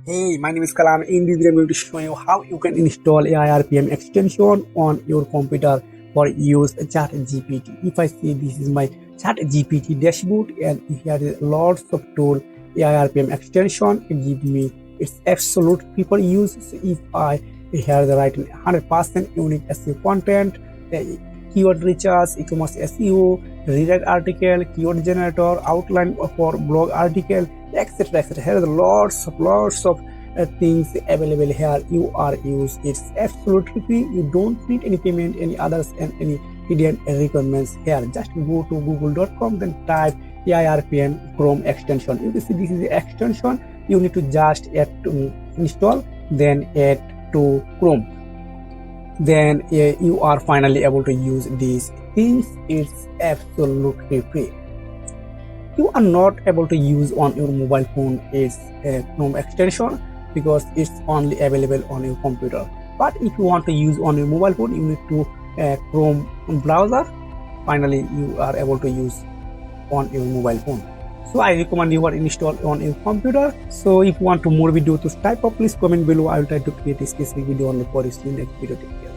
Hey, my name is Kalam. In this video, I'm going to show you how you can install aiprm extension on your computer for use chatgpt. If I say this is my chatgpt dashboard, and here is lots of tool aiprm extension. It gives me its absolute people use. So if I here the writing 100% unique SEO content, keyword research, e-commerce SEO, rewrite article, keyword generator, outline for blog article, etc. etc. Here are lots of things available here. You are use it's absolutely free. You don't need any payment, any others, and any hidden requirements here. Just go to google.com, then type aiprm chrome extension. You can see this is the extension. You need to just add to install, then add to chrome. Then you are finally able to use these things. It's absolutely free. You are not able to use on your mobile phone its Chrome extension because it's only available on your computer. But if you want to use on your mobile phone, you need to Chrome browser. Finally, you are able to use on your mobile phone. So I recommend you are install on your computer. So if you want to more video to type up, please comment below. I will try to create a specific video on the for you. See you next video. Take care.